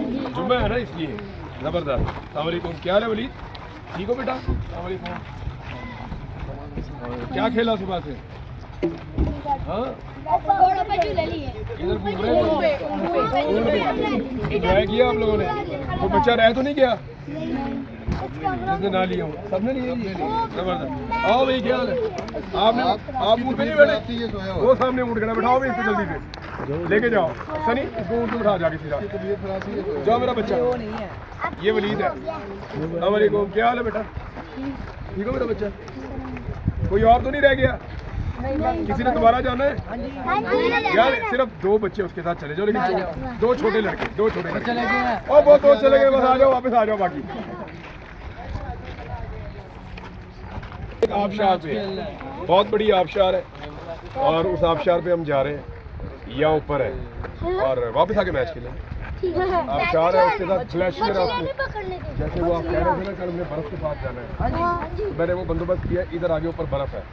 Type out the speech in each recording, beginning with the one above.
जुम्मा है ना इसलिए जबरदस्त। अस्सलाम वालेकुम, क्या हाल है वलीद? ठीक हो बेटा? अस्सलाम वालेकुम। क्या खेला सुबह से? हाँ इधर घूम रहे हो? एंजॉय किया आप लोगों ने? कोई बच्चा रह तो नहीं गया जिसने ना लिया हो? सबने लिया? जबरदस्त। आओ भाई, क्या हाल है? आपने आप ऊँट पे नहीं बैठे? वो सामने ऊँट खड़ा, बैठाओ भाई इसको जल्दी से, लेके जाओ। सनी इसको ऊँट पे बैठा जाके सीधा। जाओ मेरा बच्चा, ये वलीद है। अस्सलाम वालेकुम, क्या हाल है बेटा? ठीक हो मेरा बच्चा? कोई और तो नहीं रह गया? किसी ने दोबारा जाना है? यार सिर्फ 2 बच्चे उसके साथ चले जाओ, लेकिन 2 छोटे लड़के, 2 छोटे लड़के। ओ वो 2 चले गए, बस आ जाओ, वापस आ जाओ। बाकी एक आबशार पे बहुत बड़ी आबशार है और उस आबशार पे हम जा रहे हैं, यहाँ ऊपर है और वापस आके मैच खेलेंगे। आबशार है, उसके साथ ग्लेशियर है उसमें। जैसे वो आप कह रहे थे ना कल हमने बर्फ के साथ जाना है, मैंने वो बंदोबस्त किया। इधर आगे ऊपर बर्फ है,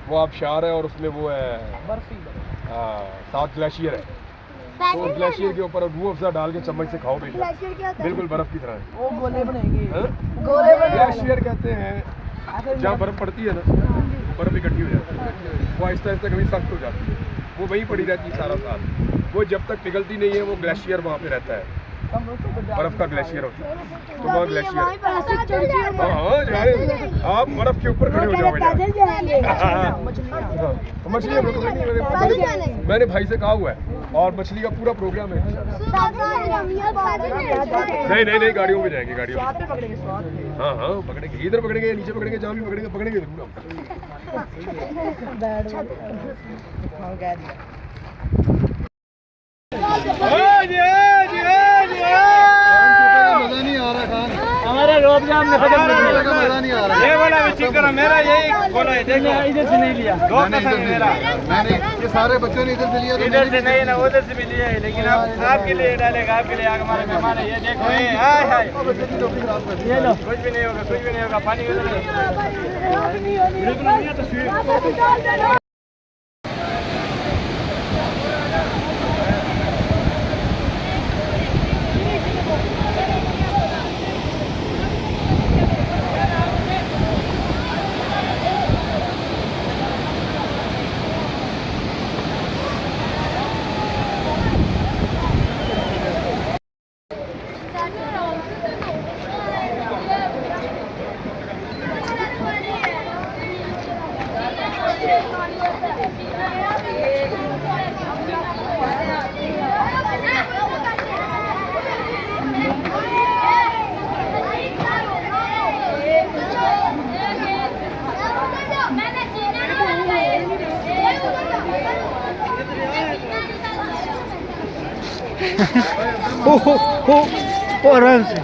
वो आबशार है और उसमें वो है साथ ग्लेशियर है। तो ग्लेशियर के ऊपर रूह अफ़ज़ा डाल के चम्मच से खाओ बेटा, बिल्कुल बर्फ की तरह है। वो गोले बनेंगे। ग्लेशियर कहते हैं जहाँ बर्फ पड़ती है ना, बर्फ इकट्ठी हो जाती है, वो आहिस्ता आहिस्ता कभी सख्त हो जाती है, वो वहीं पड़ी रहती है सारा साल। वो जब तक पिघलती नहीं है वो ग्लेशियर वहाँ पे रहता है, बर्फ का ग्लेशियर होता है। तो वहाँ ग्लेशियर, हाँ जाए आप बर्फ के ऊपर खड़े हो जाओ बेटा। मछली हम लोग तो मैंने भाई से कहा हुआ है और मछली का पूरा प्रोग्राम है। नहीं गाड़ियों में जाएंगे, गाड़ियों में। हाँ पकड़ेंगे, इधर पकड़ेंगे, नीचे पकड़ेंगे, जहाँ भी पकड़ेंगे जरूर हम। मजा नहीं आ रहा खान, हमारा रोब जाम में खत्म मजा नहीं आ रहा। ये वाला भी चेक करो, मेरा यही बोला है, देखो इधर से नहीं लिया, मैंने ये सारे बच्चों ने इधर से लिया, इधर से नहीं ना उधर से भी लिया है, लेकिन आपके लिए डालेगा, आपके लिए आगे हमारे मेहमान है। ये देखो, हाय ये लो, कुछ भी नहीं होगा, पानी आराम से।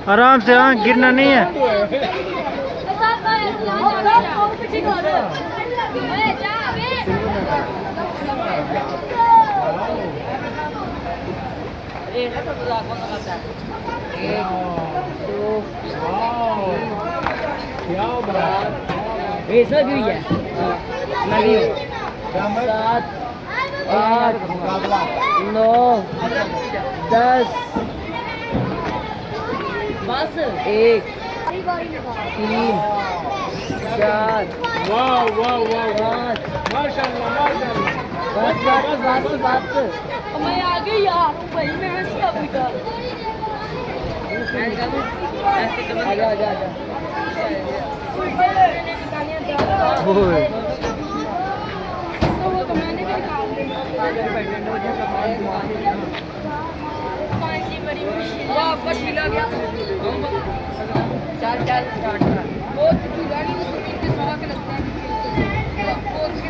आराम से, हाँ गिरना नहीं है। ऐसा भी है 7 8 9 10 बस 1 3 4 वाह वाह वाह माशाल्लाह माशाल्लाह। बस मैं आ गई यार, भाई मैं सब निकाल। आजा आजा आजा। ओए वापस मिला गया 4 स्टार्ट था वो गाड़ी में के सवा के लगता है वो उसके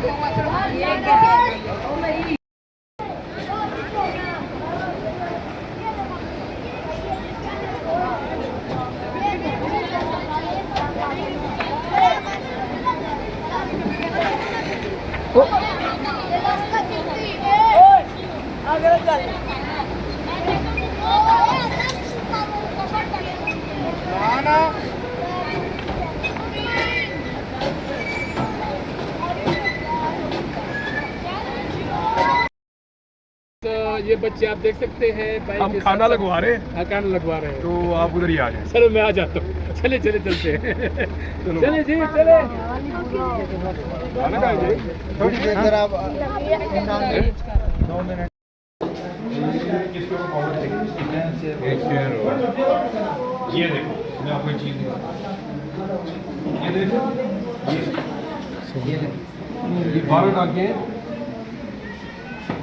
ये बच्चे आप देख सकते हैं बाइक हम के खाना साथ- लगवा रहे हैं, हाँ, खाना लगवा रहे हैं। तो आप उधर ही आ जाए। चलो मैं आ जाता हूँ। चले चले चलते हैं। चले जी चले। खाना खाए जी? थोड़ी देर अगर आप 2 मिनट। एक शेयर हो। ये देखो, मैं आपको एक चीज दिखाता हूँ। ये देखो, ये 12 टाँके हैं।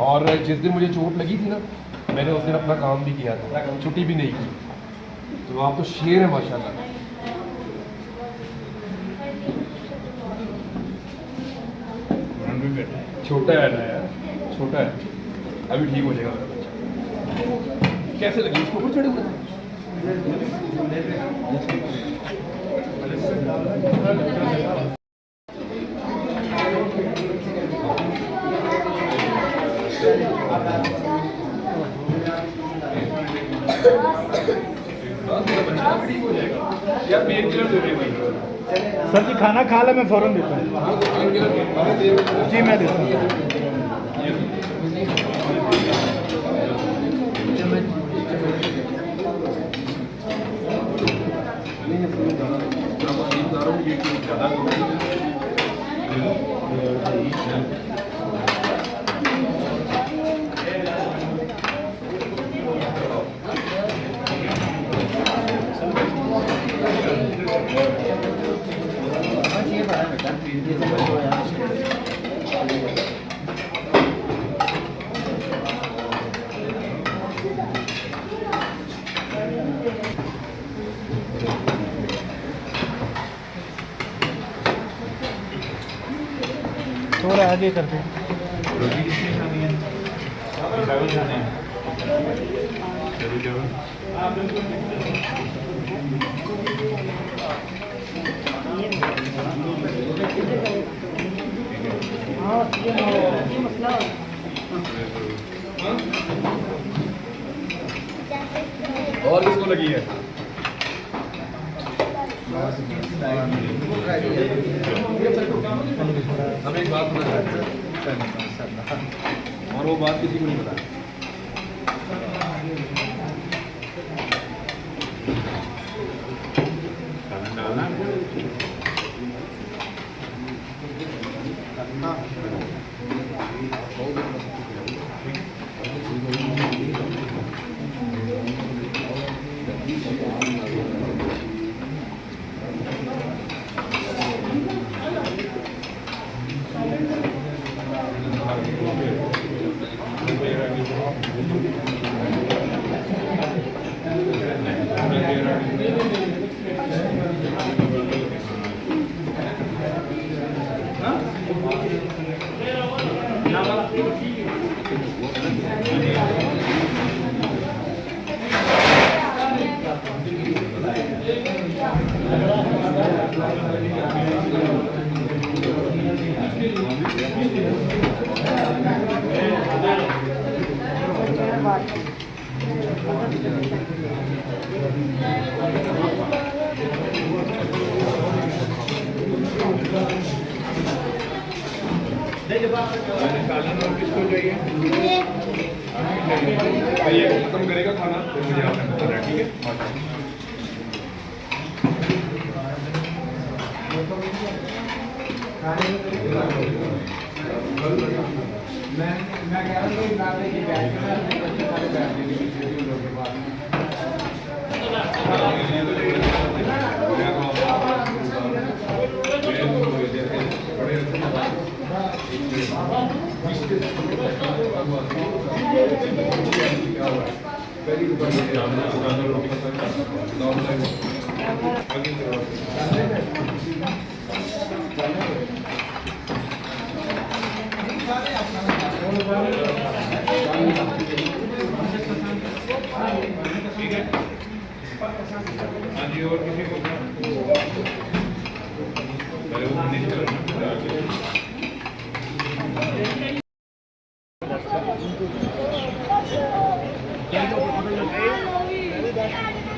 और जिस दिन मुझे चोट लगी थी ना, मैंने उस दिन अपना काम भी किया था, छुट्टी भी नहीं की। तो आप तो शेर है माशाल्लाह। छोटा है ना यार, छोटा है, अभी ठीक हो जाएगा मेरा बच्चा। कैसे लगी इसको? ऊपर चढ़े हुए थे? ठीक हो जाएगा यार। पेन किलर दे रहे भाई। सर जी खाना खा ले, मैं फौरन देता हूँ। पेन किलर जी मैं देता हूँ। थोड़ा आगे कर दे। और किसको लगी है? हमें एक बात पता है, और वो बात किसी को नहीं पता। किसको चाहिए? ये खत्म करेगा खाना तो मुझे आपने बताना, ठीक है? मैं कह रहा हूँ कि बैठ के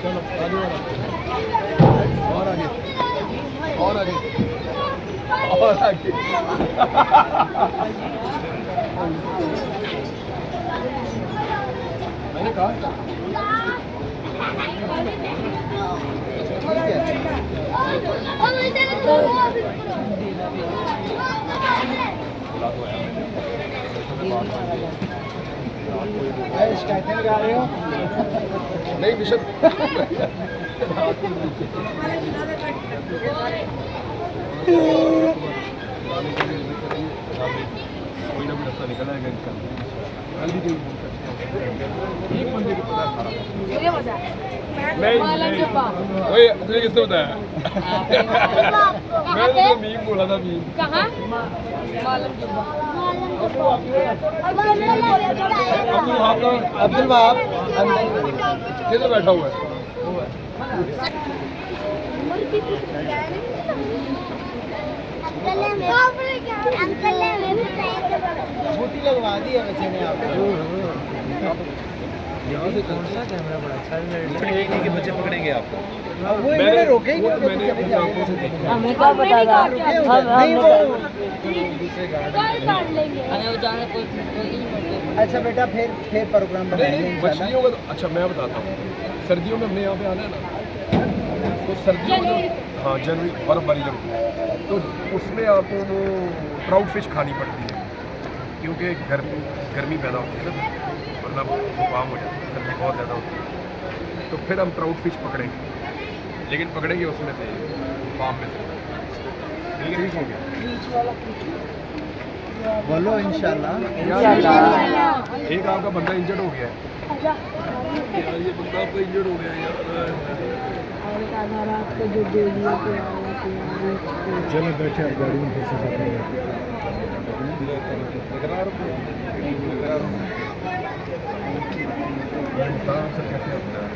चलो आगे और आगे और आगे और आगे मैंने कहा गा रहे हो नहीं बिशप कोई ना कोई रास्ता निकल आएगा इसका कल भी एक बंदे को पता है नहीं वही तुझे किसने बताया मैंने तो मीम बोला था मीम कहाँ अब्दुल वहाब किधर बैठा हुआ है बूटी लगवा दी है बच्चे ने आपको। यहाँ से कौन सा कैमरा बड़ा अच्छा है के बच्चे पकड़ेंगे आपको। वो इन्होंने रोके ही नहीं। मैंने अपनी आंखों से देखा हमें क्या पता था नहीं वो अच्छा बेटा फिर प्रोग्राम बनाएंगे नहीं इंशाल्लाह। मछलियों का तो अच्छा मैं बताता हूँ सर्दियों में हमने यहाँ पे आना है ना तो सर्दियों में हाँ जनवरी बर्फबारी जब होती है तो उसमें आपको वो ट्राउट फिश खानी पड़ती है क्योंकि गर्मी पैदा होती है ना मतलब जुकाम हो जाता है सर्दी बहुत ज़्यादा होती है तो फिर हम ट्राउट फिश पकड़ेंगे लेकिन पकड़ेंगे उसमें से फार्म में से ठीक हो गया बोलो इंशाल्लाह। एक आपका बंदा इंजर्ड हो गया है यार ये बंदा आपका इंजर्ड हो गया यार चलो बैठे आप गाड़ी में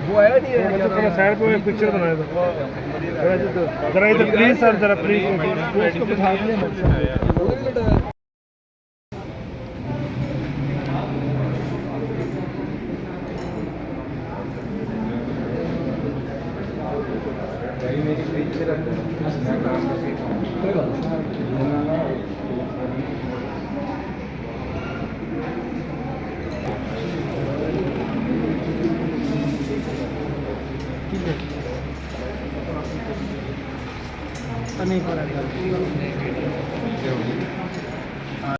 वो आया नहीं है साइड पे पिक्चर बनाया था जरा इधर प्लीज सर जरा प्लीज उसको बिठा दें नहीं पड़ा